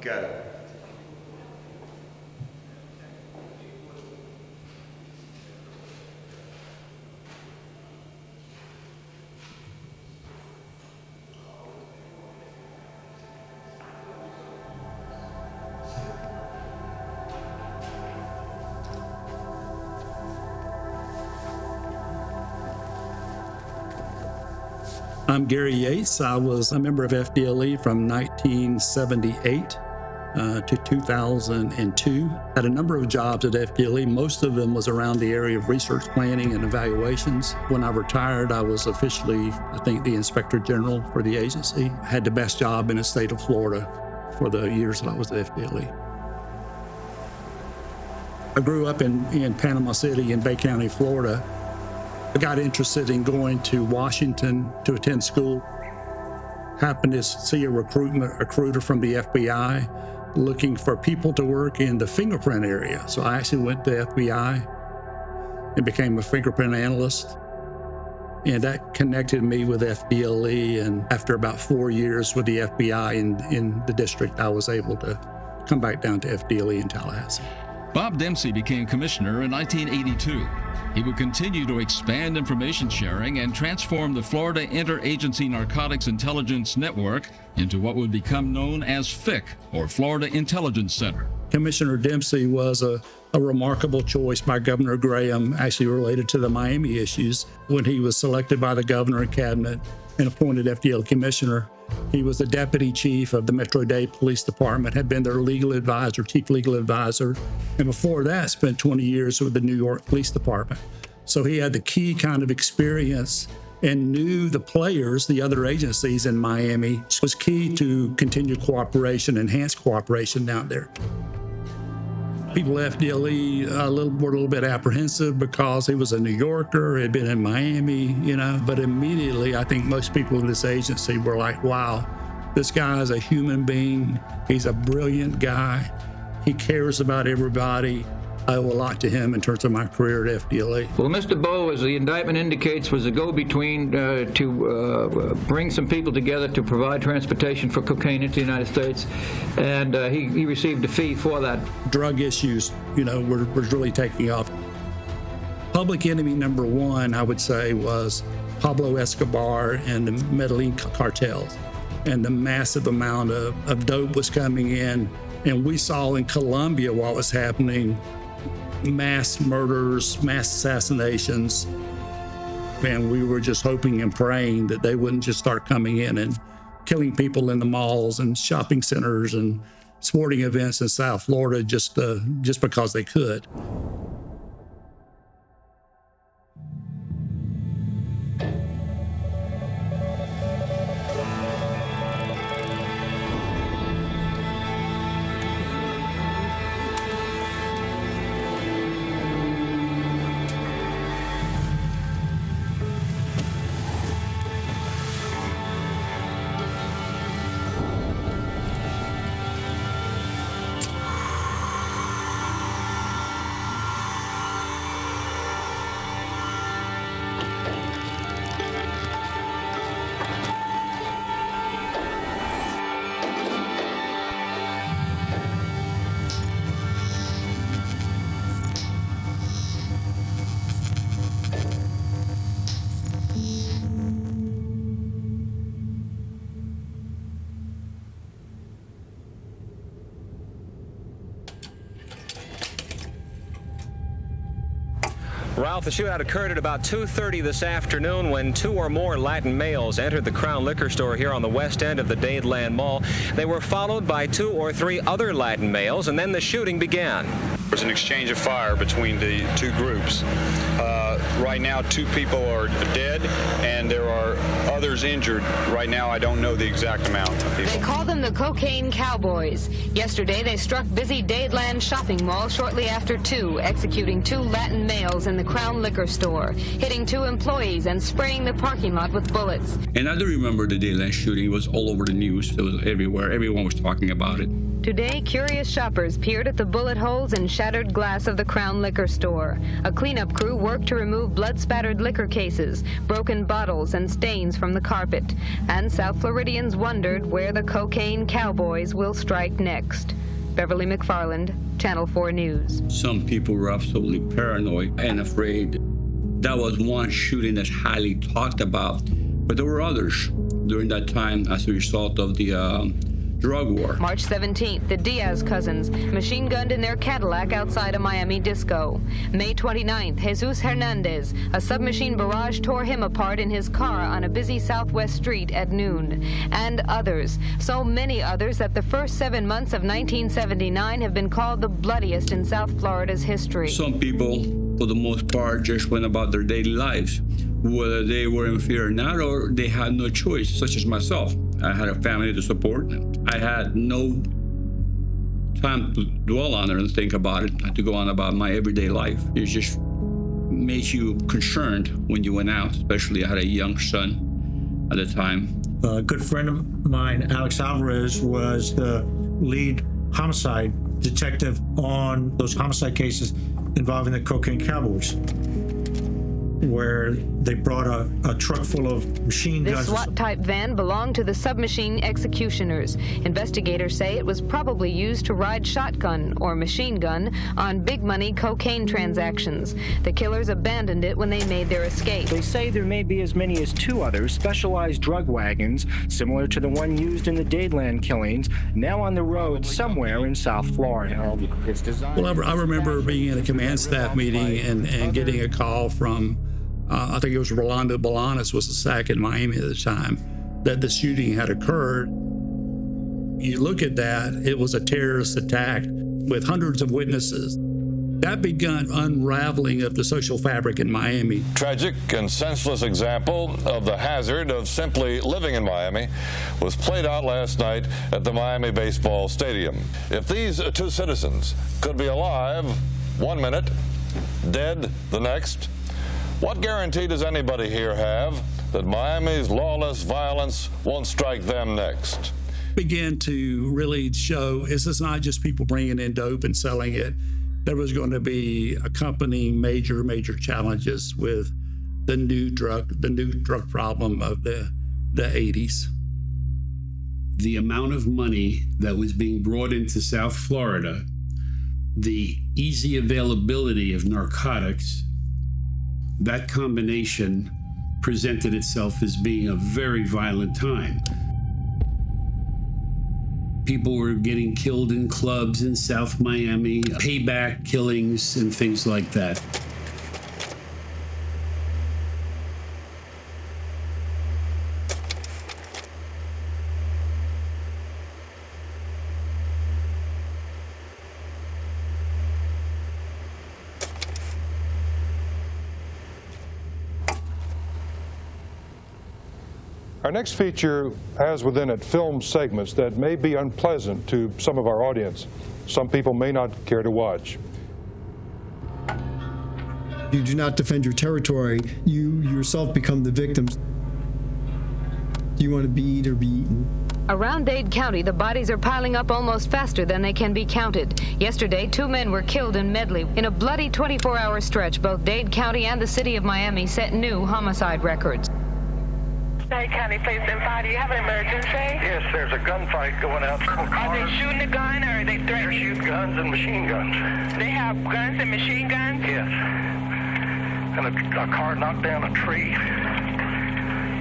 Go. I'm Gary Yates. I was a member of FDLE from 1978 to 2002. Had a number of jobs at FDLE. Most of them was around the area of research planning and evaluations. When I retired, I was officially, I think, the Inspector General for the agency. Had the best job in the state of Florida for the years that I was at FDLE. I grew up in Panama City in Bay County, Florida. I got interested in going to Washington to attend school. Happened to see a recruiter from the FBI looking for people to work in the fingerprint area. So I actually went to FBI and became a fingerprint analyst. And that connected me with FDLE. And after about 4 years with the FBI in the district, I was able to come back down to FDLE in Tallahassee. Bob Dempsey became commissioner in 1982. He would continue to expand information sharing and transform the Florida Interagency Narcotics Intelligence Network into what would become known as FIC, or Florida Intelligence Center. Commissioner Dempsey was a remarkable choice by Governor Graham, actually related to the Miami issues. When he was selected by the governor and cabinet and appointed FDLE commissioner, he was the deputy chief of the Metro-Dade Police Department, had been their legal advisor, chief legal advisor, and before that spent 20 years with the New York Police Department. So he had the key kind of experience and knew the players, the other agencies in Miami. It was key to continued cooperation, enhanced cooperation down there. People at FDLE were a little bit apprehensive because he was a New Yorker, had been in Miami, but immediately I think most people in this agency were like, wow, this guy is a human being. He's a brilliant guy. He cares about everybody. I owe a lot to him in terms of my career at FDLE. Well, Mr. Bowe, as the indictment indicates, was a go-between to bring some people together to provide transportation for cocaine into the United States, and he received a fee for that. Drug issues, were really taking off. Public enemy number one, I would say, was Pablo Escobar and the Medellin cartels, and the massive amount of dope was coming in, and we saw in Colombia what was happening. Mass murders, mass assassinations, and we were just hoping and praying that they wouldn't just start coming in and killing people in the malls and shopping centers and sporting events in South Florida just because they could. Ralph, the shootout occurred at about 2:30 this afternoon when two or more Latin males entered the Crown Liquor Store here on the west end of the Dadeland Mall. They were followed by 2 or 3 other Latin males, and then the shooting began. There was an exchange of fire between the two groups. Right now, 2 people are dead, and there are others injured. Right now, I don't know the exact amount of people. They call them the Cocaine Cowboys. Yesterday, they struck busy Dadeland shopping mall shortly after 2, executing 2 Latin males in the Crown Liquor Store, hitting 2 employees and spraying the parking lot with bullets. And I do remember the Dadeland shooting. It was all over the news. It was everywhere. Everyone was talking about it. Today, curious shoppers peered at the bullet holes and shattered glass of the Crown Liquor Store. A cleanup crew worked to remove blood-spattered liquor cases, broken bottles, and stains from the carpet. And South Floridians wondered where the cocaine cowboys will strike next. Beverly McFarland, Channel 4 News. Some people were absolutely paranoid and afraid. That was one shooting that's highly talked about, but there were others during that time as a result of the drug war. March 17th, the Diaz cousins machine-gunned in their Cadillac outside a Miami disco. May 29th, Jesus Hernandez, a submachine barrage tore him apart in his car on a busy southwest street at noon. And others, so many others that the first 7 months of 1979 have been called the bloodiest in South Florida's history. Some people, for the most part, just went about their daily lives, whether they were in fear or not, or they had no choice, such as myself. I had a family to support. I had no time to dwell on it and think about it. I had to go on about my everyday life. It just made you concerned when you went out, especially I had a young son at the time. A good friend of mine, Alex Alvarez, was the lead homicide detective on those homicide cases involving the cocaine cowboys, where they brought a truck full of machine guns. This SWAT-type van belonged to the submachine executioners. Investigators say it was probably used to ride shotgun or machine gun on big-money cocaine transactions. The killers abandoned it when they made their escape. They say there may be as many as 2 other specialized drug wagons, similar to the one used in the Dadeland killings, now on the road somewhere in South Florida. Well, I remember being in a command staff meeting and getting a call from I think it was Rolando Bolanos was the SAC in Miami at the time, that the shooting had occurred. You look at that, it was a terrorist attack with hundreds of witnesses. That began unraveling of the social fabric in Miami. Tragic and senseless example of the hazard of simply living in Miami was played out last night at the Miami Baseball Stadium. If these 2 citizens could be alive 1 minute, dead the next, what guarantee does anybody here have that Miami's lawless violence won't strike them next? Began to really show this is not just people bringing in dope and selling it. There was going to be accompanying major challenges with the new drug problem of the 80s. The amount of money that was being brought into South Florida, the easy availability of narcotics, that combination presented itself as being a very violent time. People were getting killed in clubs in South Miami, payback killings and things like that. Our next feature has within it film segments that may be unpleasant to some of our audience. Some people may not care to watch. You do not defend your territory, you yourself become the victims. Do you want to be eat or be eaten? Around Dade County, the bodies are piling up almost faster than they can be counted. Yesterday, 2 men were killed in Medley. In a bloody 24-hour stretch, both Dade County and the city of Miami set new homicide records. Dade County Police and Fire, do you have an emergency? Yes, there's a gunfight going out. Are they shooting a gun or are they threatening? They're shooting guns and machine guns. They have guns and machine guns? Yes. And a car knocked down a tree.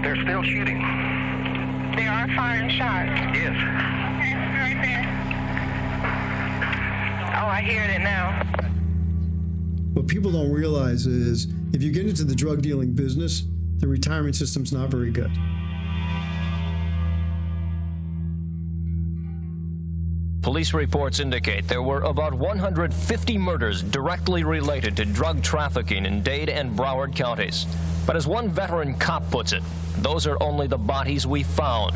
They're still shooting. They are firing shots? Yes. Okay, right there. Oh, I hear it now. What people don't realize is if you get into the drug dealing business, the retirement system's not very good. Police reports indicate there were about 150 murders directly related to drug trafficking in Dade and Broward counties. But as one veteran cop puts it, Those are only the bodies we found.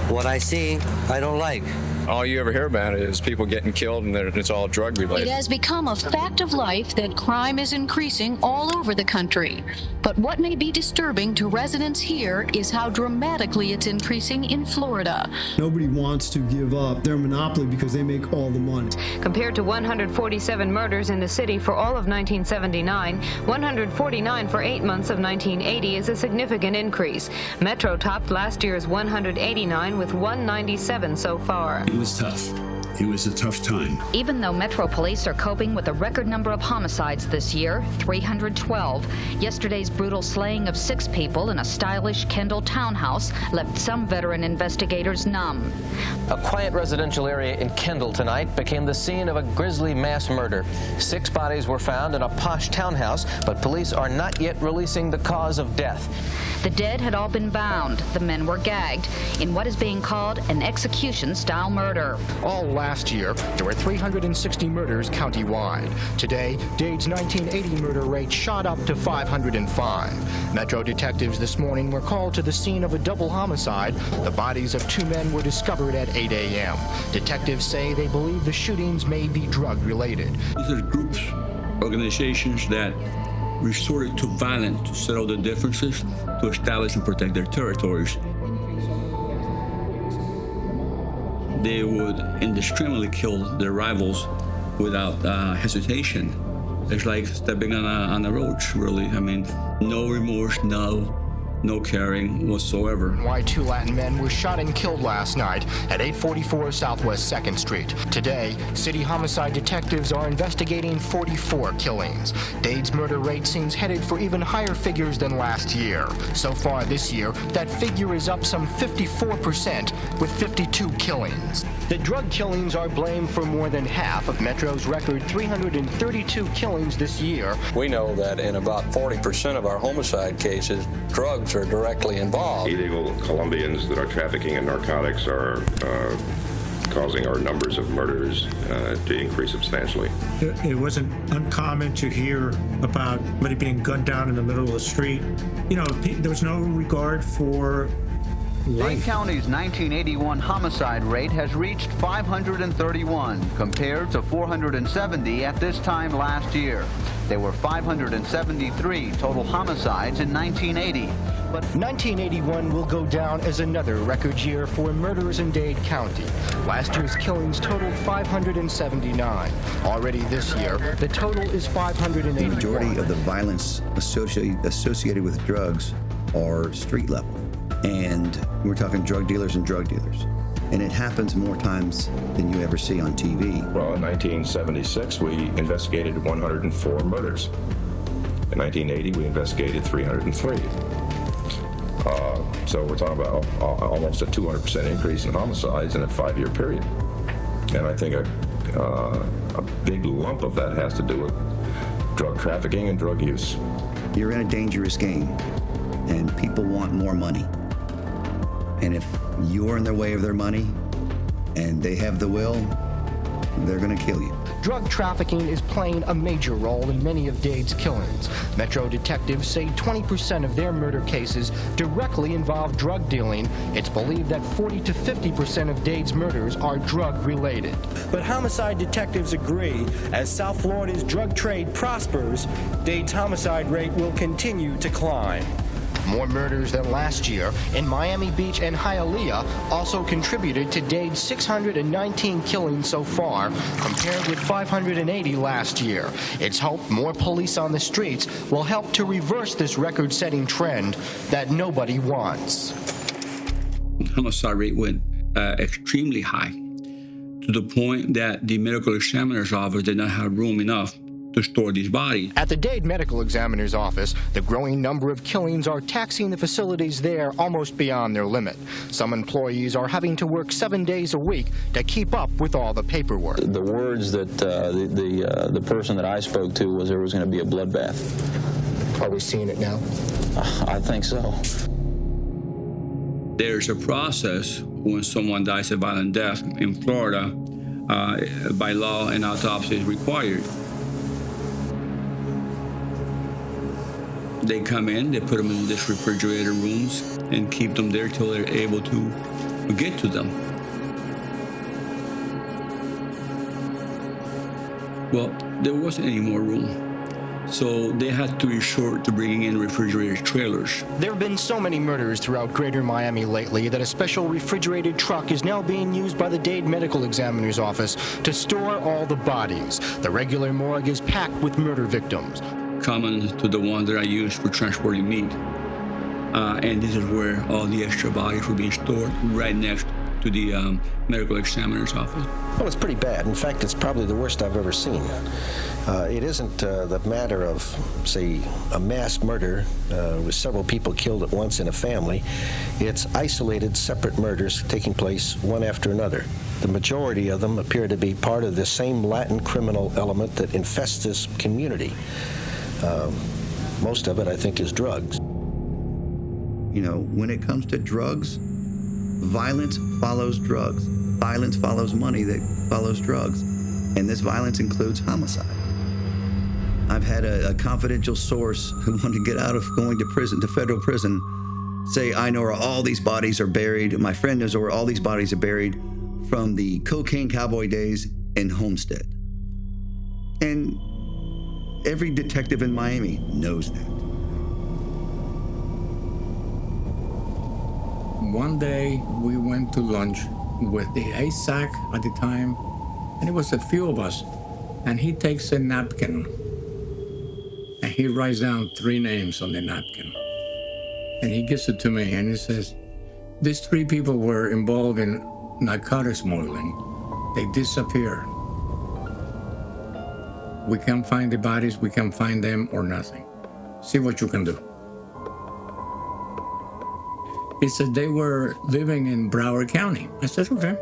What I see, I don't like. All you ever hear about is people getting killed and it's all drug related. It has become a fact of life that crime is increasing all over the country. But what may be disturbing to residents here is how dramatically it's increasing in Florida. Nobody wants to give up their monopoly because they make all the money. Compared to 147 murders in the city for all of 1979, 149 for 8 months of 1980 is a significant increase. Metro topped last year's 189 with 197 so far. It was tough. It was a tough time. Even though Metro Police are coping with a record number of homicides this year, 312, yesterday's brutal slaying of 6 people in a stylish Kendall townhouse left some veteran investigators numb. A quiet residential area in Kendall tonight became the scene of a grisly mass murder. 6 bodies were found in a posh townhouse, but police are not yet releasing the cause of death. The dead had all been bound. The men were gagged in what is being called an execution-style murder. All last year, there were 360 murders countywide. Today, Dade's 1980 murder rate shot up to 505. Metro detectives this morning were called to the scene of a double homicide. The bodies of 2 men were discovered at 8 a.m. Detectives say they believe the shootings may be drug-related. These are groups, organizations that resorted to violence to settle the differences, to establish and protect their territories. They would indiscriminately kill their rivals without hesitation. It's like stepping on a roach, really. I mean, no remorse, no caring whatsoever. Why 2 Latin men were shot and killed last night at 844 Southwest 2nd Street. Today, city homicide detectives are investigating 44 killings. Dade's murder rate seems headed for even higher figures than last year. So far this year, that figure is up some 54% with 52 killings. The drug killings are blamed for more than half of Metro's record 332 killings this year. We know that in about 40% of our homicide cases, drugs are directly involved. Illegal Colombians that are trafficking in narcotics are causing our numbers of murders to increase substantially. It wasn't uncommon to hear about somebody being gunned down in the middle of the street. You know, there was no regard for Dade County's 1981 homicide rate has reached 531 compared to 470 at this time last year. There were 573 total homicides in 1980. But 1981 will go down as another record year for murders in Dade County. Last year's killings totaled 579. Already this year, the total is 581. The majority of the violence associated with drugs are street level. And we're talking drug dealers and drug dealers. And it happens more times than you ever see on TV. Well, in 1976, we investigated 104 murders. In 1980, we investigated 303. So we're talking about almost a 200% increase in homicides in a 5-year period. And I think a big lump of that has to do with drug trafficking and drug use. You're in a dangerous game, and people want more money. And if you're in the way of their money and they have the will, they're going to kill you. Drug trafficking is playing a major role in many of Dade's killings. Metro detectives say 20% of their murder cases directly involve drug dealing. It's believed that 40 to 50% of Dade's murders are drug-related. But homicide detectives agree, as South Florida's drug trade prospers, Dade's homicide rate will continue to climb. More murders than last year in Miami Beach and Hialeah also contributed to Dade's 619 killings so far, compared with 580 last year. It's hoped more police on the streets will help to reverse this record-setting trend that nobody wants. Homicide rate went extremely high, to the point that the medical examiner's office did not have room enough to store these bodies. At the Dade Medical Examiner's office, the growing number of killings are taxing the facilities there almost beyond their limit. Some employees are having to work 7 days a week to keep up with all the paperwork. The words that the person that I spoke to was there was going to be a bloodbath. Are we seeing it now? I think so. There's a process when someone dies a violent death in Florida. By law, an autopsy is required. They come in, they put them in these refrigerator rooms and keep them there till they're able to get to them. Well, there wasn't any more room. So they had to resort to bringing in refrigerated trailers. There have been so many murders throughout greater Miami lately that a special refrigerated truck is now being used by the Dade Medical Examiner's Office to store all the bodies. The regular morgue is packed with murder victims. Common to the ones that I use for transporting meat. And this is where all the extra bodies were being stored, right next to the medical examiner's office. Well, it's pretty bad. In fact, it's probably the worst I've ever seen. It isn't the matter of, say, a mass murder with several people killed at once in a family. It's isolated, separate murders taking place one after another. The majority of them appear to be part of the same latent criminal element that infests this community. Most of it, I think, is drugs. You know, when it comes to drugs, violence follows drugs. Violence follows money that follows drugs. And this violence includes homicide. I've had a confidential source who wanted to get out of going to prison, to federal prison, say, I know where all these bodies are buried. My friend knows where all these bodies are buried from the cocaine cowboy days in Homestead. And every detective in Miami knows that. One day we went to lunch with the ASAC at the time, and it was a few of us, and he takes a napkin and he writes down 3 names on the napkin, and he gives it to me, and he says, these 3 people were involved in narcotics smuggling. They disappeared. We can't find the bodies, we can't find them or nothing. See what you can do. He said they were living in Broward County. I said, okay.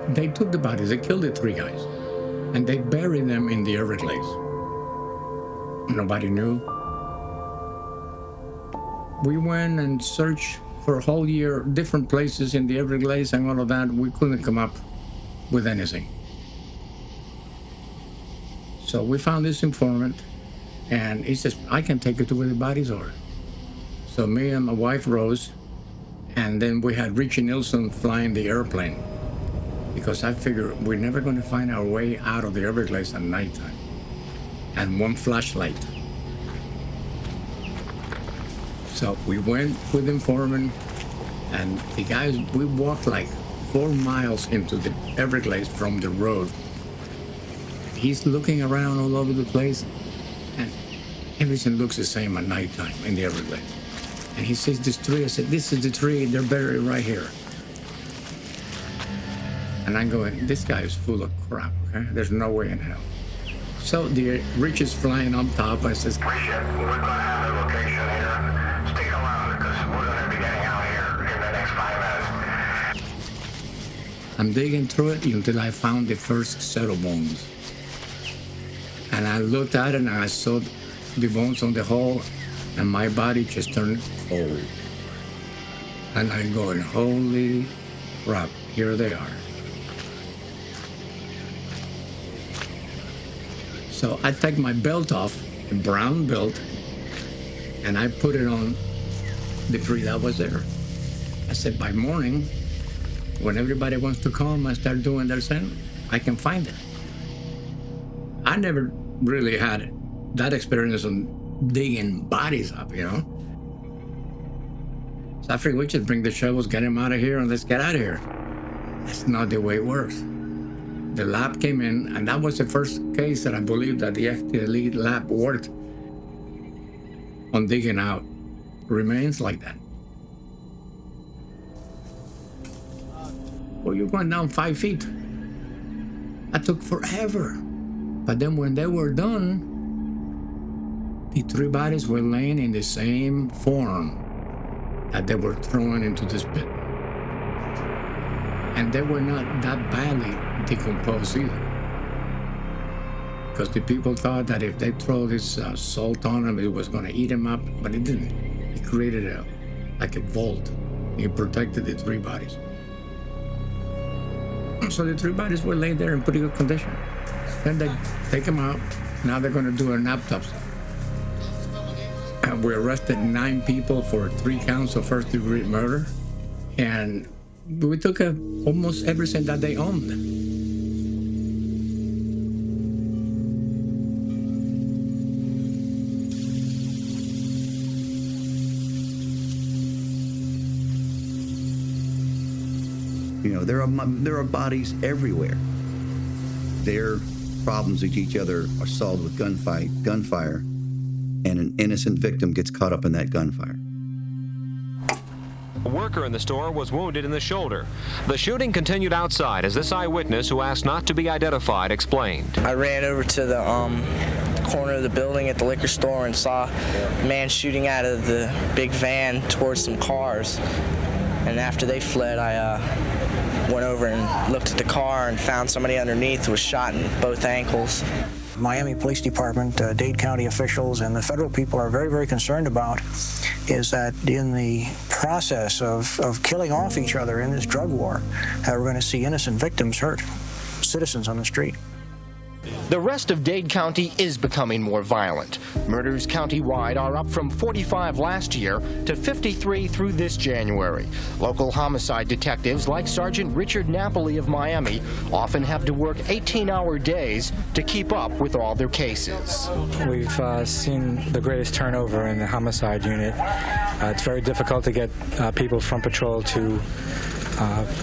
They took the bodies, they killed the 3 guys, and they buried them in the Everglades. Nobody knew. We went and searched for a whole year, different places in the Everglades and all of that. We couldn't come up with anything. So we found this informant, and he says, I can take you to where the bodies are. So me and my wife rose, and then we had Richie Nilsson flying the airplane, because I figured we're never going to find our way out of the Everglades at nighttime, and 1 flashlight. So we went with the informant, and the guys, we walked like 4 miles into the Everglades from the road. He's looking around all over the place, and everything looks the same at nighttime in the Everglades. And he sees this tree. I said, this is the tree. They're buried right here. And I'm going, this guy is full of crap, okay? There's no way in hell. So the Rich is flying on top. I says, We're going to have a location here. Stick around because we're going to be getting out here in the next 5 minutes. I'm digging through it until I found the first set of bones. And I looked at it and I saw the bones on the hole, and my body just turned cold. And I'm going, holy crap, here they are. So I take my belt off, a brown belt, and I put it on the tree that was there. I said, by morning, when everybody wants to come and start doing their thing, I can find it. I never really had that experience on digging bodies up, you know? So I figured we just bring the shovels, get him out of here, and let's get out of here. That's not the way it works. The lab came in, and that was the first case that I believe that the FDLE lab worked on digging out remains like that. Well, you're going down 5 feet. That took forever. But then when they were done, the 3 bodies were laying in the same form that they were thrown into this pit. And they were not that badly decomposed either. Because the people thought that if they throw this salt on them, it was going to eat them up, but it didn't. It created like a vault. It protected the 3 bodies. So the 3 bodies were laid there in pretty good condition. Then they take them out, Now they're going to do an autopsy. We arrested 9 people for 3 counts of first-degree murder, and we took almost everything that they owned. You know, there are bodies everywhere. Their problems with each other are solved with gunfire, and an innocent victim gets caught up in that gunfire. A worker in the store was wounded in the shoulder. The shooting continued outside, as this eyewitness, who asked not to be identified, explained. I ran over to the corner of the building at the liquor store and saw a man shooting out of the big van towards some cars. And after they fled, I went over and looked at the car and found somebody underneath who was shot in both ankles. Miami Police Department, Dade County officials, and the federal people are very, very concerned about is that in the process of killing off each other in this drug war, we're going to see innocent victims hurt, citizens on the street. The rest of Dade County is becoming more violent. Murders countywide are up from 45 last year to 53 through this January. Local homicide detectives like Sergeant Richard Napoli of Miami often have to work 18-hour days to keep up with all their cases. We've seen the greatest turnover in the homicide unit. It's very difficult to get people from patrol to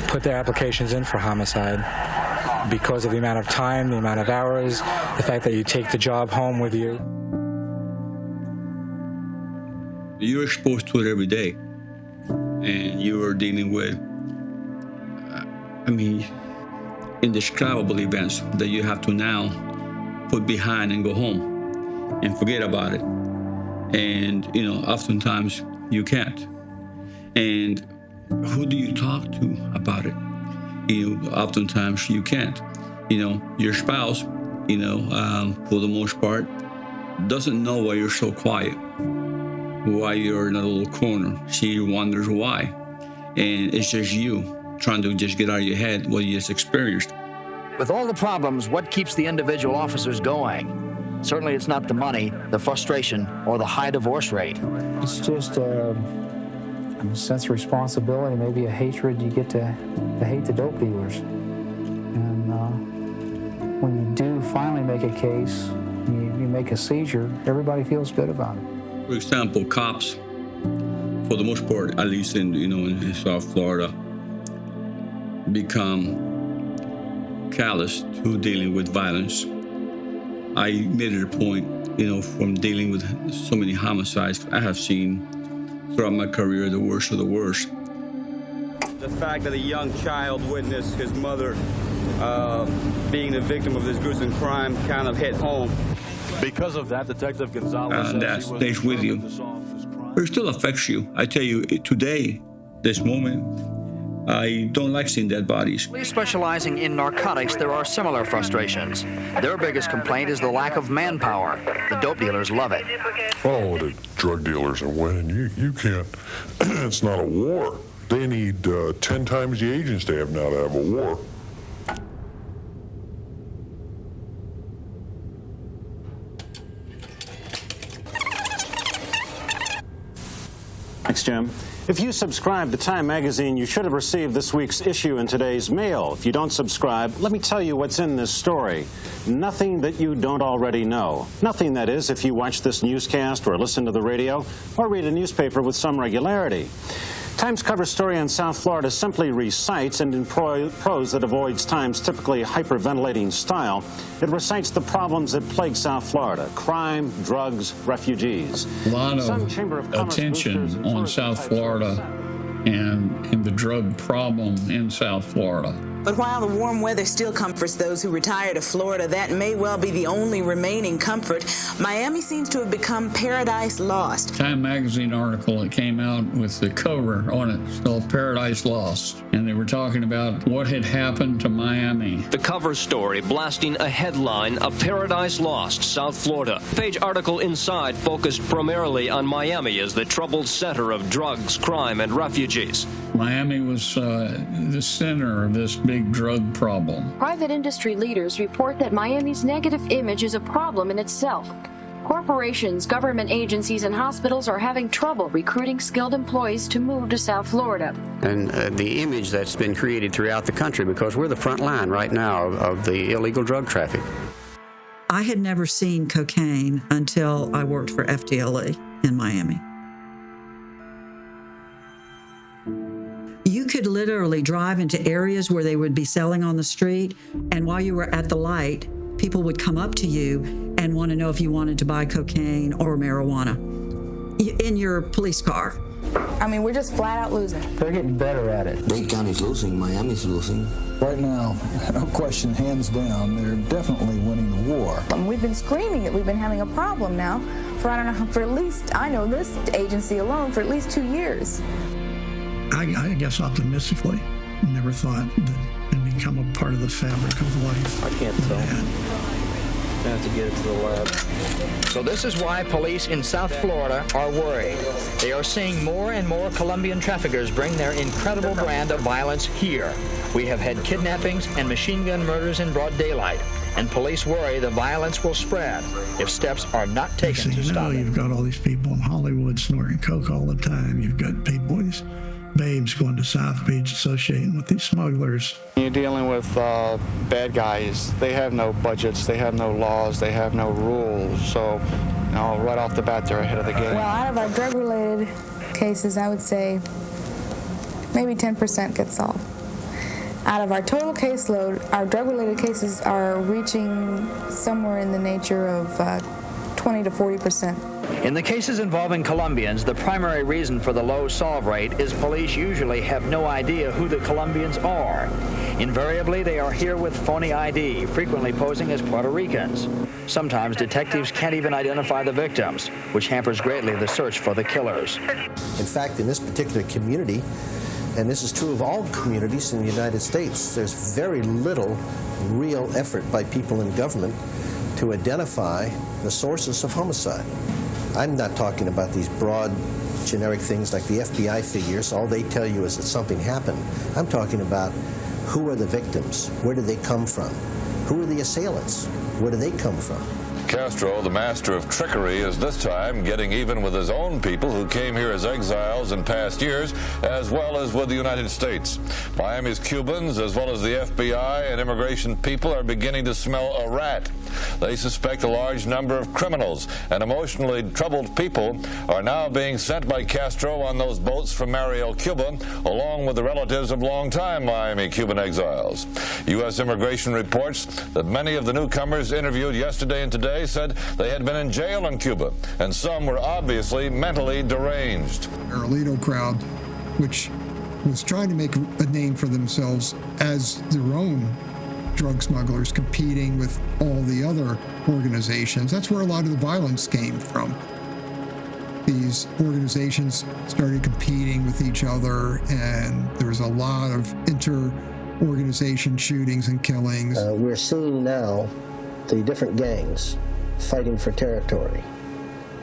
put their applications in for homicide, because of the amount of time, the amount of hours, the fact that you take the job home with you. You're exposed to it every day, and you are dealing with, indescribable events that you have to now put behind and go home and forget about it. And, oftentimes you can't. And who do you talk to about it? Oftentimes you can't. Your spouse, for the most part, doesn't know why you're so quiet, why you're in a little corner. She wonders why. And it's just you trying to just get out of your head what you just experienced. With all the problems, what keeps the individual officers going? Certainly it's not the money, the frustration, or the high divorce rate. It's just a sense of responsibility, maybe a hatred. You get to hate the dope dealers. And when you do finally make a case, you make a seizure, everybody feels good about it. For example, cops, for the most part, at least in South Florida, become callous to dealing with violence. I made it a point, from dealing with so many homicides I have seen throughout my career, the worst of the worst. The fact that a young child witnessed his mother being the victim of this gruesome crime kind of hit home. Because of that, Detective Gonzalez that stays with you. But it still affects you. I tell you, today, this moment, I don't like seeing dead bodies. Police specializing in narcotics, there are similar frustrations. Their biggest complaint is the lack of manpower. The dope dealers love it. Oh, the drug dealers are winning. You can't. It's not a war. They need 10 times the agents they have now to have a war. Thanks, Jim. If you subscribe to Time Magazine, you should have received this week's issue in today's mail. If you don't subscribe, let me tell you what's in this story. Nothing that you don't already know. Nothing, that is, if you watch this newscast or listen to the radio or read a newspaper with some regularity. Time's cover story on South Florida simply recites, and in prose that avoids Time's typically hyperventilating style, it recites the problems that plague South Florida: crime, drugs, refugees. A lot of attention on South Florida and the drug problem in South Florida. But while the warm weather still comforts those who retire to Florida, that may well be the only remaining comfort. Miami seems to have become paradise lost. Time magazine article that came out with the cover on it called Paradise Lost. And they were talking about what had happened to Miami. The cover story blasting a headline, "A Paradise Lost, South Florida." Page article inside focused primarily on Miami as the troubled center of drugs, crime, and refugees. Miami was the center of this big big drug problem. Private industry leaders report that Miami's negative image is a problem in itself. Corporations, government agencies, and hospitals are having trouble recruiting skilled employees to move to South Florida. And the image that's been created throughout the country, because we're the front line right now of the illegal drug traffic. I had never seen cocaine until I worked for FDLE in Miami. You could literally drive into areas where they would be selling on the street, and while you were at the light, people would come up to you and want to know if you wanted to buy cocaine or marijuana in your police car. I mean, we're just flat out losing. They're getting better at it. Dade County's losing, Miami's losing. Right now, no question, hands down, they're definitely winning the war. We've been screaming that we've been having a problem now for, I don't know, for at least, I know this agency alone, for at least 2 years. I guess optimistically, never thought that it'd become a part of the fabric of life. I can't tell. I have to get it to the lab. So this is why police in South Florida are worried. They are seeing more and more Colombian traffickers bring their incredible brand of violence here. We have had kidnappings and machine gun murders in broad daylight, and police worry the violence will spread if steps are not taken to stop it. You've got all these people in Hollywood snorting coke all the time. You've got people, these babes going to South Beach associating with these smugglers. You're dealing with bad guys. They have no budgets, they have no laws, they have no rules. So, you know, right off the bat, they're ahead of the game. Well, out of our drug-related cases, I would say maybe 10% get solved. Out of our total caseload, our drug-related cases are reaching somewhere in the nature of 20 to 40%. In the cases involving Colombians, the primary reason for the low solve rate is police usually have no idea who the Colombians are. Invariably, they are here with phony ID, frequently posing as Puerto Ricans. Sometimes detectives can't even identify the victims, which hampers greatly the search for the killers. In fact, in this particular community, and this is true of all communities in the United States, there's very little real effort by people in government to identify the sources of homicide. I'm not talking about these broad, generic things like the FBI figures. All they tell you is that something happened. I'm talking about who are the victims? Where do they come from? Who are the assailants? Where do they come from? Castro, the master of trickery, is this time getting even with his own people who came here as exiles in past years, as well as with the United States. Miami's Cubans, as well as the FBI and immigration people, are beginning to smell a rat. They suspect a large number of criminals and emotionally troubled people are now being sent by Castro on those boats from Mariel, Cuba, along with the relatives of longtime Miami Cuban exiles. U.S. immigration reports that many of the newcomers interviewed yesterday and today said they had been in jail in Cuba, and some were obviously mentally deranged. The Arlito crowd, which was trying to make a name for themselves as their own drug smugglers, competing with all the other organizations. That's where a lot of the violence came from. These organizations started competing with each other, and there was a lot of inter-organization shootings and killings. We're seeing now the different gangs fighting for territory.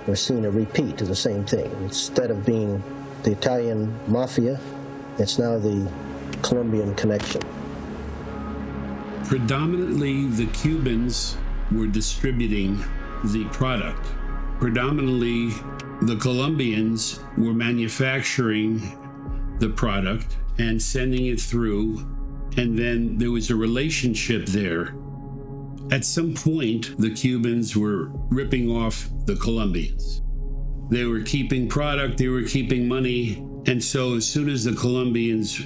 We're seeing a repeat of the same thing. Instead of being the Italian mafia, it's now the Colombian connection. Predominantly, the Cubans were distributing the product. Predominantly, the Colombians were manufacturing the product and sending it through, and then there was a relationship there. At some point, the Cubans were ripping off the Colombians. They were keeping product, they were keeping money, and so as soon as the Colombians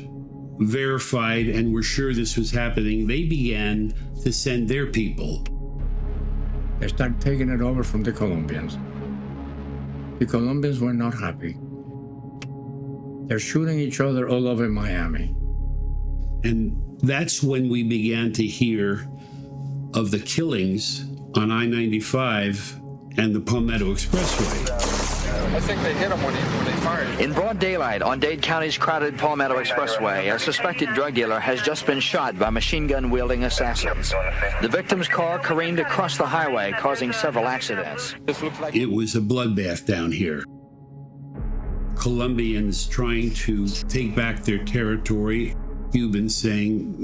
verified and were sure this was happening, they began to send their people. They started taking it over from the Colombians. The Colombians were not happy. They're shooting each other all over Miami. And that's when we began to hear of the killings on I-95 and the Palmetto Expressway. I think they hit him when they fired. In broad daylight on Dade County's crowded Palmetto Expressway, a suspected drug dealer has just been shot by machine gun-wielding assassins. The victim's car careened across the highway, causing several accidents. It was a bloodbath down here. Colombians trying to take back their territory. Cubans saying,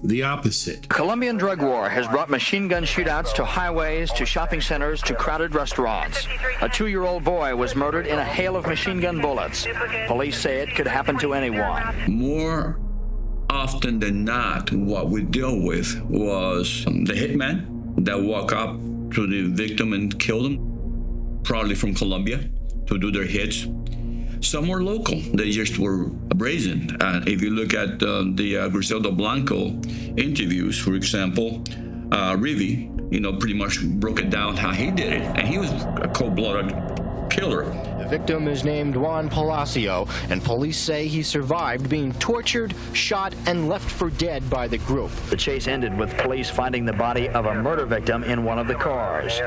the opposite. Colombian drug war has brought machine gun shootouts to highways, to shopping centers, to crowded restaurants. A 2-year-old boy was murdered in a hail of machine gun bullets. Police say it could happen to anyone. More often than not, what we deal with was the hitman that walk up to the victim and kill them, probably from Colombia, to do their hits. Some were local. They just were brazen. If you look at the Griselda Blanco interviews, for example, Rivi, pretty much broke it down how he did it. And he was a cold-blooded killer. The victim is named Juan Palacio, and police say he survived being tortured, shot, and left for dead by the group. The chase ended with police finding the body of a murder victim in one of the cars.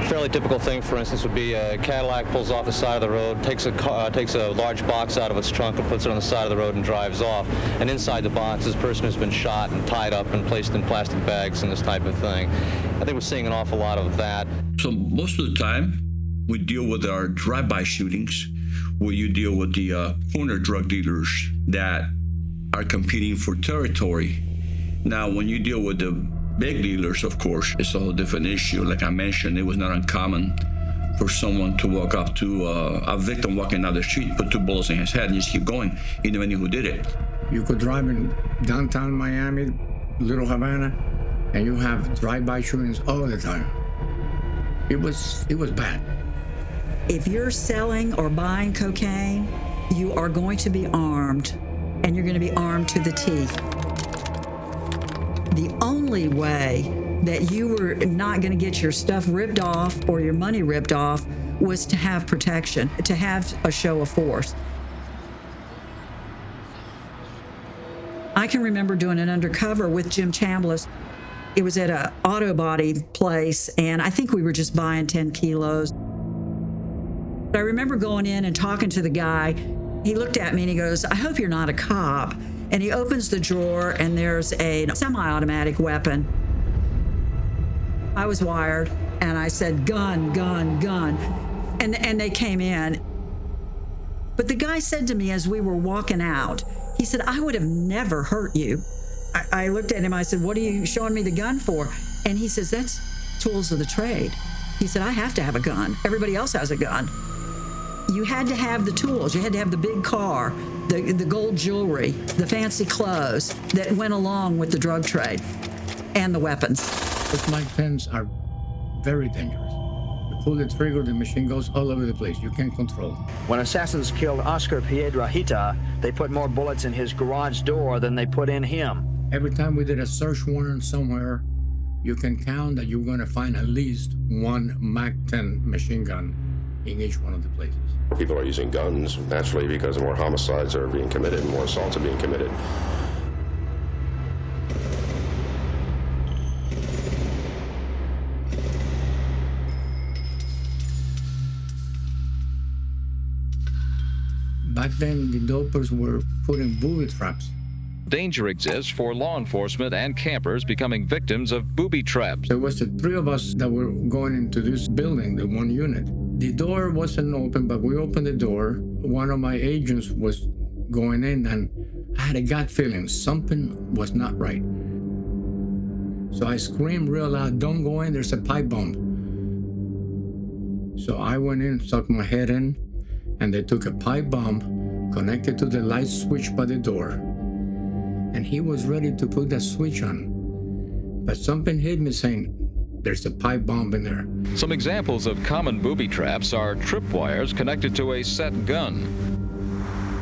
Fairly typical thing, for instance, would be a Cadillac pulls off the side of the road, takes a large box out of its trunk and puts it on the side of the road and drives off. And inside the box, this person has been shot and tied up and placed in plastic bags and this type of thing. I think we're seeing an awful lot of that. So most of the time, we deal with our drive-by shootings, where you deal with the corner drug dealers that are competing for territory. Now, when you deal with the big dealers, of course, it's a whole different issue. Like I mentioned, it was not uncommon for someone to walk up to a victim walking down the street, put 2 bullets in his head, and just keep going. You never knew who did it. You could drive in downtown Miami, Little Havana, and you have drive-by shootings all the time. It was bad. If you're selling or buying cocaine, you are going to be armed, and you're going to be armed to the teeth. The only way that you were not going to get your stuff ripped off or your money ripped off was to have protection, to have a show of force. I can remember doing an undercover with Jim Chambliss. It was at an auto body place, and I think we were just buying 10 kilos. I remember going in and talking to the guy. He looked at me and he goes, "I hope you're not a cop." And he opens the drawer and there's a semi-automatic weapon. I was wired and I said, "Gun, gun, gun." And they came in. But the guy said to me as we were walking out, he said, "I would have never hurt you." I looked at him, I said, "What are you showing me the gun for?" And he says, "That's tools of the trade." He said, "I have to have a gun. Everybody else has a gun." You had to have the tools. You had to have the big car, the gold jewelry, the fancy clothes that went along with the drug trade, and the weapons. Those Mike 10s are very dangerous. You pull the trigger, the machine goes all over the place. You can't control them. When assassins killed Oscar Piedrahita, they put more bullets in his garage door than they put in him. Every time we did a search warrant somewhere, you can count that you're going to find at least 1 Mac 10 machine gun in each one of the places. People are using guns, naturally, because more homicides are being committed and more assaults are being committed. Back then, the dopers were putting booby traps. Danger exists for law enforcement and campers becoming victims of booby traps. There was the 3 of us that were going into this building, the 1 unit. The door wasn't open, but we opened the door. One of my agents was going in, and I had a gut feeling something was not right. So I screamed real loud, "Don't go in, there's a pipe bomb." So I went in, stuck my head in, and they took a pipe bomb, connected to the light switch by the door. And he was ready to put that switch on. But something hit me saying, "There's a pipe bomb in there." Some examples of common booby traps are tripwires connected to a set gun.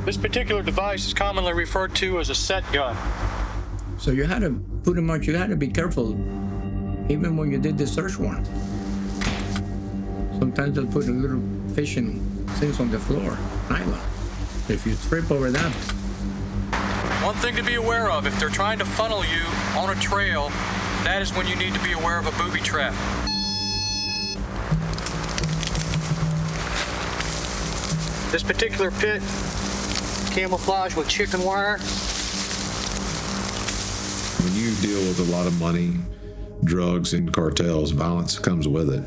This particular device is commonly referred to as a set gun. So you had to be careful even when you did the search warrant. Sometimes they'll put a little fishing things on the floor, nylon. If you trip over that. One thing to be aware of, if they're trying to funnel you on a trail, that is when you need to be aware of a booby trap. This particular pit, camouflage with chicken wire. When you deal with a lot of money, drugs, and cartels, violence comes with it.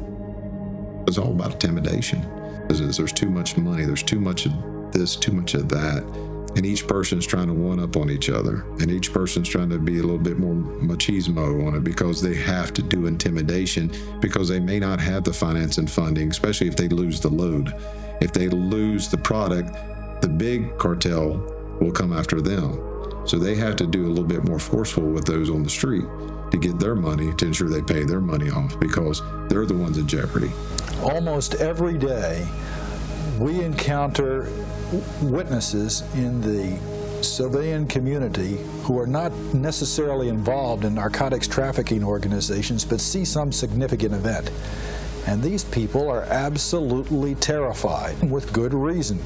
It's all about intimidation. There's too much money, there's too much of this, too much of that. And each person's trying to one-up on each other. And each person's trying to be a little bit more machismo on it because they have to do intimidation because they may not have the finance and funding, especially if they lose the load. If they lose the product, the big cartel will come after them. So they have to do a little bit more forceful with those on the street to get their money, to ensure they pay their money off because they're the ones in jeopardy. Almost every day, we encounter witnesses in the civilian community who are not necessarily involved in narcotics trafficking organizations, but see some significant event. And these people are absolutely terrified, with good reason,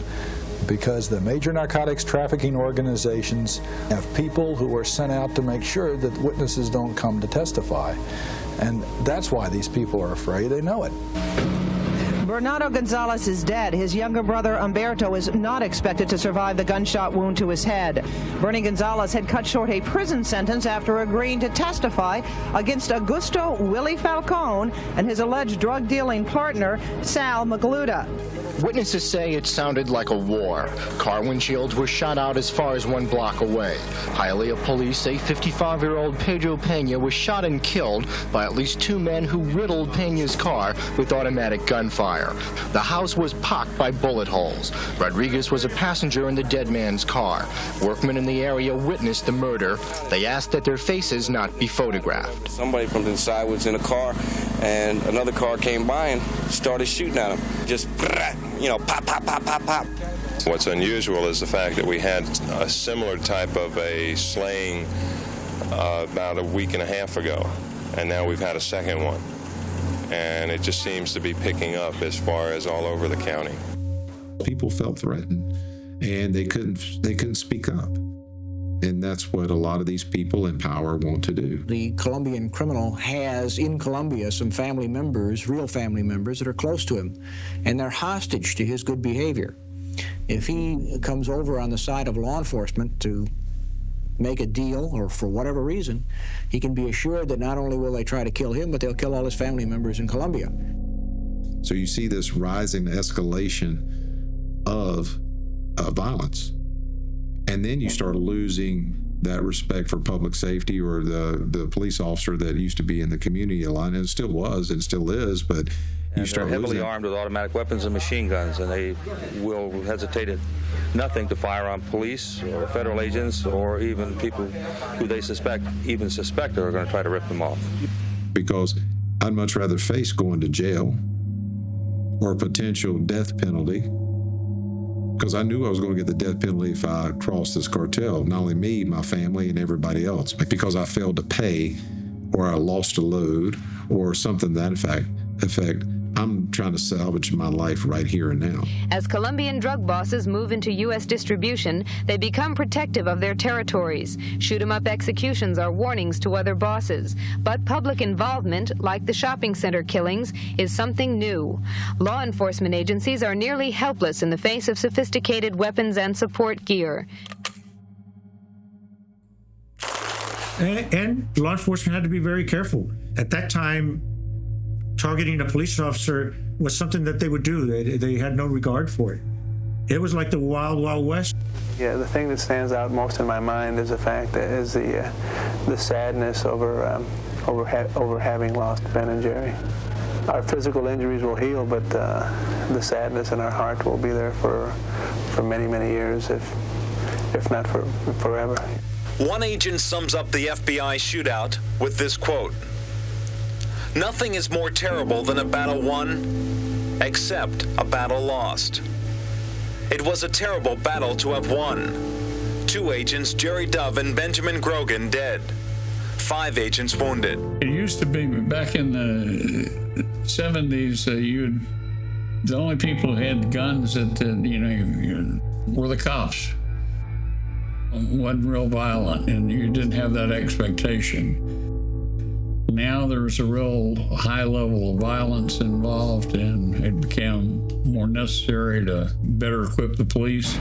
because the major narcotics trafficking organizations have people who are sent out to make sure that witnesses don't come to testify. And that's why these people are afraid. They know it. Bernardo Gonzalez is dead. His younger brother, Humberto, is not expected to survive the gunshot wound to his head. Bernie Gonzalez had cut short a prison sentence after agreeing to testify against Augusto Willie Falcone and his alleged drug-dealing partner, Sal Magluta. Witnesses say it sounded like a war. Car windshields were shot out as far as 1 block away. Hialeah police say 55-year-old Pedro Pena was shot and killed by at least 2 men who riddled Pena's car with automatic gunfire. The house was pocked by bullet holes. Rodriguez was a passenger in the dead man's car. Workmen in the area witnessed the murder. They asked that their faces not be photographed. Somebody from inside was in a car, and another car came by and started shooting at him. Just, you know, pop, pop, pop, pop, pop. What's unusual is the fact that we had a similar type of a slaying about a week and a half ago, and now we've had a second one. And it just seems to be picking up as far as all over the county. People felt threatened, and they couldn't speak up. And that's what a lot of these people in power want to do. The Colombian criminal has in Colombia some family members, real family members, that are close to him, and they're hostage to his good behavior. If he comes over on the side of law enforcement to make a deal, or for whatever reason, he can be assured that not only will they try to kill him, but they'll kill all his family members in Colombia. So you see this rising escalation of violence. And then you start losing that respect for public safety or the police officer that used to be in the community a lot, and it still was and still is, but you start they're heavily losing. armed with automatic weapons and machine guns, and they will hesitate at nothing to fire on police or federal agents or even people who they suspect are going to try to rip them off. Because I'd much rather face going to jail or a potential death penalty, because I knew I was going to get the death penalty if I crossed this cartel. Not only me, my family, and everybody else, but because I failed to pay or I lost a load or something to that effect, I'm trying to salvage my life right here and now. As Colombian drug bosses move into U.S. distribution, they become protective of their territories. Shoot-'em-up executions are warnings to other bosses. But public involvement, like the shopping center killings, is something new. Law enforcement agencies are nearly helpless in the face of sophisticated weapons and support gear. And law enforcement had to be very careful. At that time, targeting a police officer was something that they would do. They had no regard for it. It was like the Wild Wild West. Yeah, the thing that stands out most in my mind is the fact that is the sadness over having lost Ben and Jerry. Our physical injuries will heal, but the sadness in our heart will be there for many, many years, if not for forever. One agent sums up the FBI shootout with this quote: "Nothing is more terrible than a battle won, except a battle lost. It was a terrible battle to have won. 2 agents, Jerry Dove and Benjamin Grogan, dead. 5 agents wounded." It used to be back in the 70s, the only people who had guns that were the cops. Wasn't real violent, and you didn't have that expectation. Now there's a real high level of violence involved, and it became more necessary to better equip the police.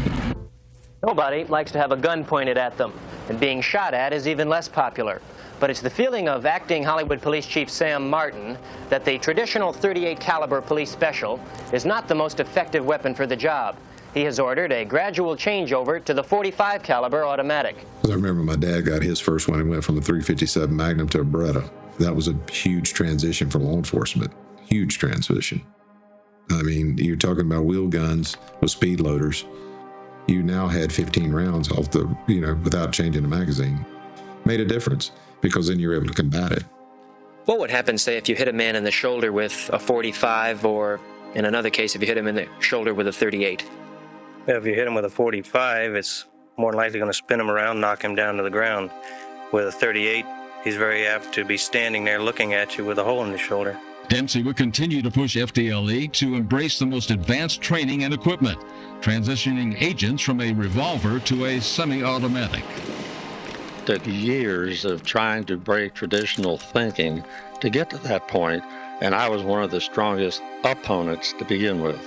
Nobody likes to have a gun pointed at them, and being shot at is even less popular. But it's the feeling of acting Hollywood Police Chief Sam Martin that the traditional .38 caliber police special is not the most effective weapon for the job. He has ordered a gradual changeover to the .45 caliber automatic. I remember my dad got his first one. He went from a .357 Magnum to a Beretta. That was a huge transition for law enforcement. Huge transition. I mean, you're talking about wheel guns with speed loaders. You now had 15 rounds off the, without changing the magazine. Made a difference because then you're able to combat it. What would happen, say, if you hit a man in the shoulder with a .45, or in another case, if you hit him in the shoulder with a .38? If you hit him with a .45, it's more than likely going to spin him around, knock him down to the ground. With a .38, he's very apt to be standing there looking at you with a hole in his shoulder. Dempsey would continue to push FDLE to embrace the most advanced training and equipment, transitioning agents from a revolver to a semi-automatic. It took years of trying to break traditional thinking to get to that point, and I was one of the strongest opponents to begin with.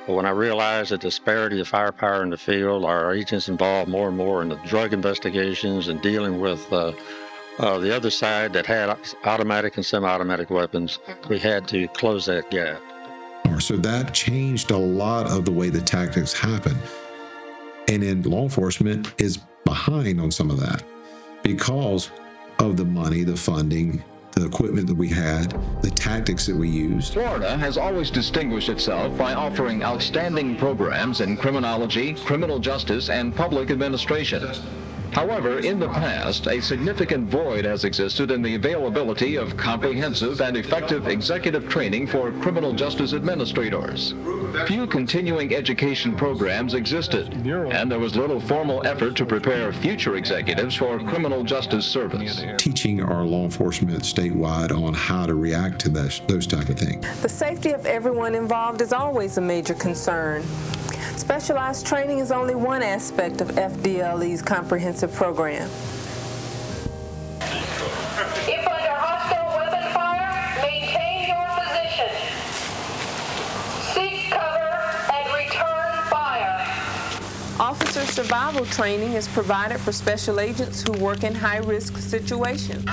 But when I realized the disparity of firepower in the field, our agents involved more and more in the drug investigations and dealing with the other side that had automatic and semi-automatic weapons, we had to close that gap. So that changed a lot of the way the tactics happen. And then law enforcement is behind on some of that because of the money, the funding, the equipment that we had, the tactics that we used. Florida has always distinguished itself by offering outstanding programs in criminology, criminal justice, and public administration. However, in the past, a significant void has existed in the availability of comprehensive and effective executive training for criminal justice administrators. Few continuing education programs existed, and there was little formal effort to prepare future executives for criminal justice service. Teaching our law enforcement statewide on how to react to those type of things. The safety of everyone involved is always a major concern. Specialized training is only one aspect of FDLE's comprehensive program. If under hostile weapon fire, maintain your position. Seek cover and return fire. Officer survival training is provided for special agents who work in high-risk situations.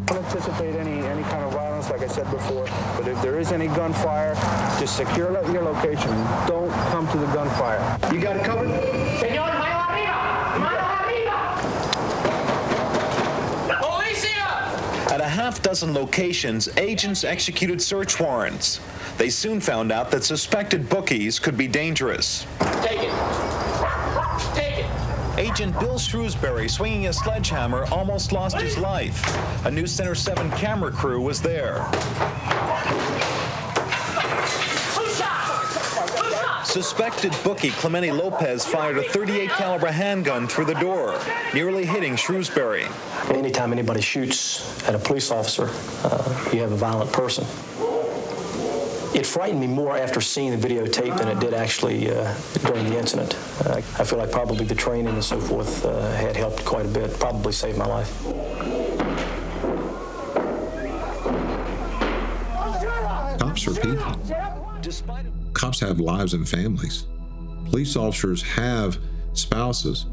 Don't anticipate any kind of violence, like I said before, but if there is any gunfire, just secure your location. Don't come to the gunfire. You got it covered? Señor, mano arriba! Mano arriba! Policia! At a half-dozen locations, agents executed search warrants. They soon found out that suspected bookies could be dangerous. Take it. Take it. Agent Bill Shrewsbury, swinging a sledgehammer, almost lost his life. A new Center 7 camera crew was there. Suspected bookie Clemente Lopez fired a .38 caliber handgun through the door, nearly hitting Shrewsbury. Anytime anybody shoots at a police officer, you have a violent person. It frightened me more after seeing the videotape than it did actually during the incident. I feel like probably the training and so forth had helped quite a bit, probably saved my life. Cops are people. Cops have lives and families. Police officers have spouses.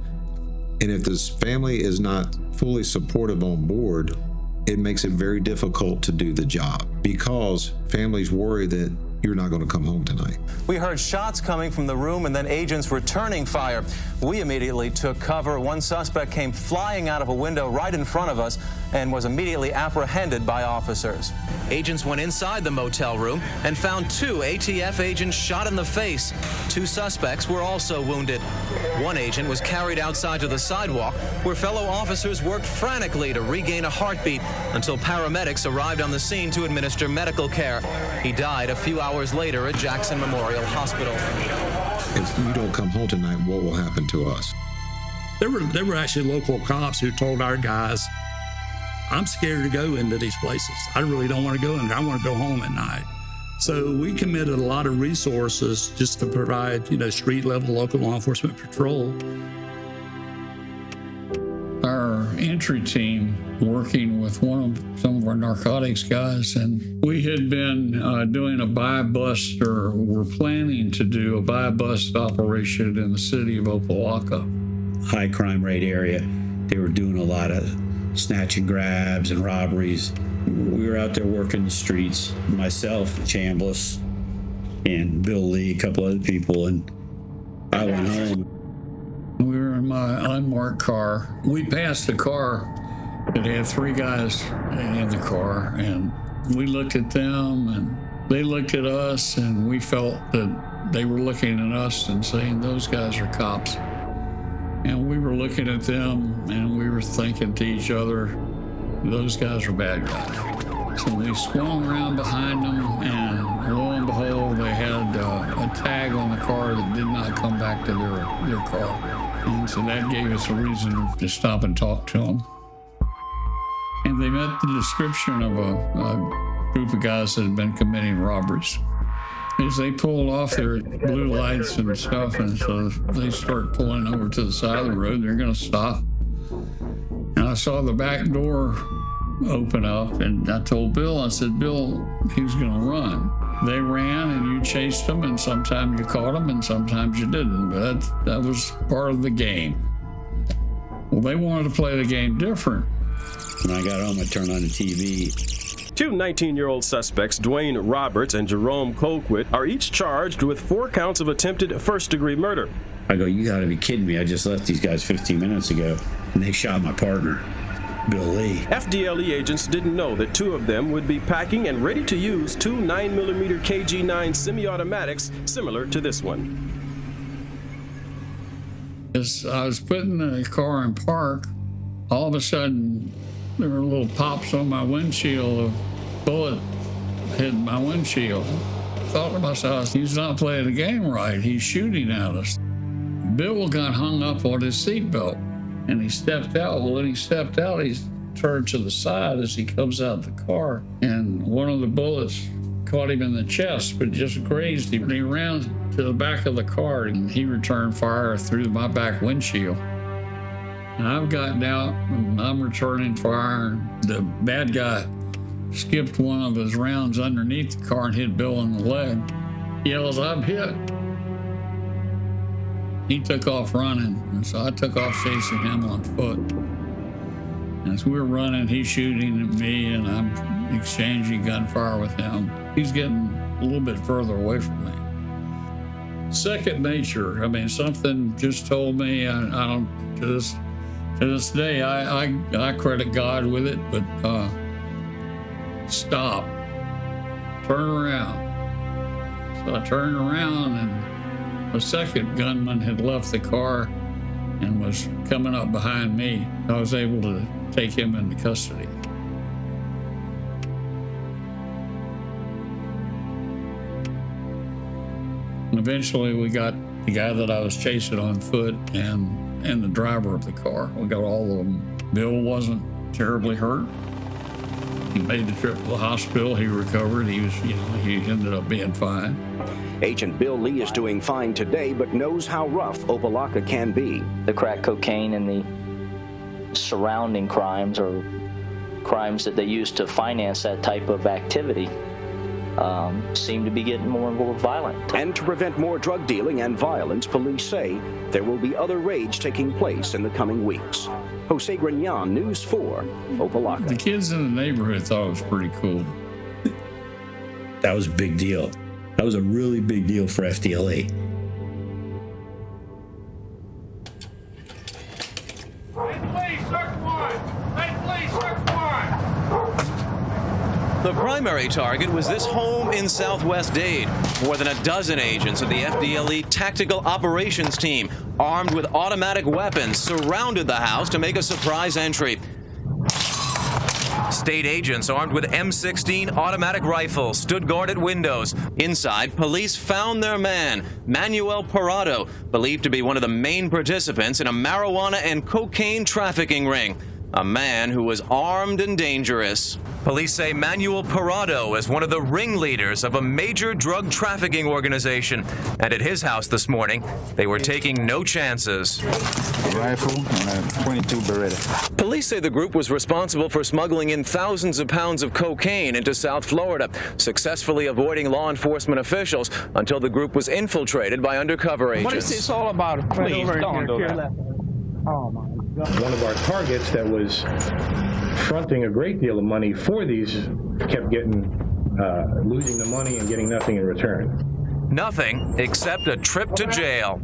And if this family is not fully supportive on board, it makes it very difficult to do the job because families worry that you're not going to come home tonight. We heard shots coming from the room and then agents returning fire. We immediately took cover. One suspect came flying out of a window right in front of us and was immediately apprehended by officers. Agents went inside the motel room and found 2 ATF agents shot in the face. 2 suspects were also wounded. One agent was carried outside to the sidewalk where fellow officers worked frantically to regain a heartbeat until paramedics arrived on the scene to administer medical care. He died a few hours later at Jackson Memorial Hospital. If you don't come home tonight, what will happen to us? There were actually local cops who told our guys, I'm scared to go into these places. I really don't want to go in there. I want to go home at night. So we committed a lot of resources just to provide, street level local law enforcement patrol. Our entry team working with some of our narcotics guys, and we had been doing a buy-bust, or were planning to do a buy-bust operation in the city of Opelika. High crime rate area. They were doing a lot of snatch and grabs and robberies. We were out there working the streets, myself, Chambliss, and Bill Lee, a couple other people, and I went home. We were in my unmarked car. We passed a car that had 3 guys in the car, and we looked at them, and they looked at us, and we felt that they were looking at us and saying, those guys are cops. And we were looking at them, and we were thinking to each other, those guys are bad guys. So we swung around behind them, and lo and behold, they had a tag on the car that did not come back to their car. And so that gave us a reason to stop and talk to them. And they met the description of a group of guys that had been committing robberies. As they pulled off their blue lights and stuff, and so they start pulling over to the side of the road, they're going to stop. And I saw the back door open up, and I told Bill, I said, Bill, he's going to run. They ran, and you chased them, and sometimes you caught them, and sometimes you didn't. But that was part of the game. Well, they wanted to play the game different. When I got home, I turned on the TV. 2 19-year-old suspects, Dwayne Roberts and Jerome Colquitt, are each charged with 4 counts of attempted first-degree murder. I go, you gotta be kidding me. I just left these guys 15 minutes ago, and they shot my partner, Bill Lee. FDLE agents didn't know that 2 of them would be packing and ready to use 2 9mm KG-9 semi-automatics similar to this one. As I was putting the car in park, all of a sudden, there were little pops on my windshield. A bullet hit my windshield. I thought to myself, he's not playing the game right. He's shooting at us. Bill got hung up on his seatbelt, and he stepped out. Well, when he stepped out, he turned to the side as he comes out the car, and one of the bullets caught him in the chest, but just grazed him. And he ran to the back of the car, and he returned fire through my back windshield. And I've gotten out, and I'm returning fire. The bad guy skipped one of his rounds underneath the car and hit Bill in the leg. He yells, I'm hit. He took off running, and so I took off chasing him on foot. And as we were running, he's shooting at me, and I'm exchanging gunfire with him. He's getting a little bit further away from me. Second nature. I mean, something just told me, I don't, to this day, I credit God with it, but stop, turn around. So I turned around, and the second gunman had left the car and was coming up behind me. I was able to take him into custody. And eventually we got the guy that I was chasing on foot and the driver of the car. We got all of them. Bill wasn't terribly hurt. He made the trip to the hospital. He recovered. He ended up being fine. Agent Bill Lee is doing fine today, but knows how rough Opa-locka can be. The crack cocaine and the surrounding crimes, or crimes that they use to finance that type of activity, seem to be getting more and more violent. And to prevent more drug dealing and violence, police say there will be other raids taking place in the coming weeks. Jose Grignon, News 4, Opa-locka. The kids in the neighborhood thought it was pretty cool. That was a big deal. That was a really big deal for FDLE. The primary target was this home in Southwest Dade. More than a dozen agents of the FDLE Tactical Operations Team, armed with automatic weapons, surrounded the house to make a surprise entry. State agents armed with M16 automatic rifles stood guard at windows. Inside, police found their man, Manuel Parado, believed to be one of the main participants in a marijuana and cocaine trafficking ring. A man who was armed and dangerous. Police say Manuel Parado is one of the ringleaders of a major drug trafficking organization. And at his house this morning, they were taking no chances. A rifle and a 22 Beretta. Police say the group was responsible for smuggling in thousands of pounds of cocaine into South Florida, successfully avoiding law enforcement officials until the group was infiltrated by undercover agents. What is this all about? Please, don't do that. Oh, my. One of our targets that was fronting a great deal of money for these kept losing the money and getting nothing in return. Nothing except a trip to jail.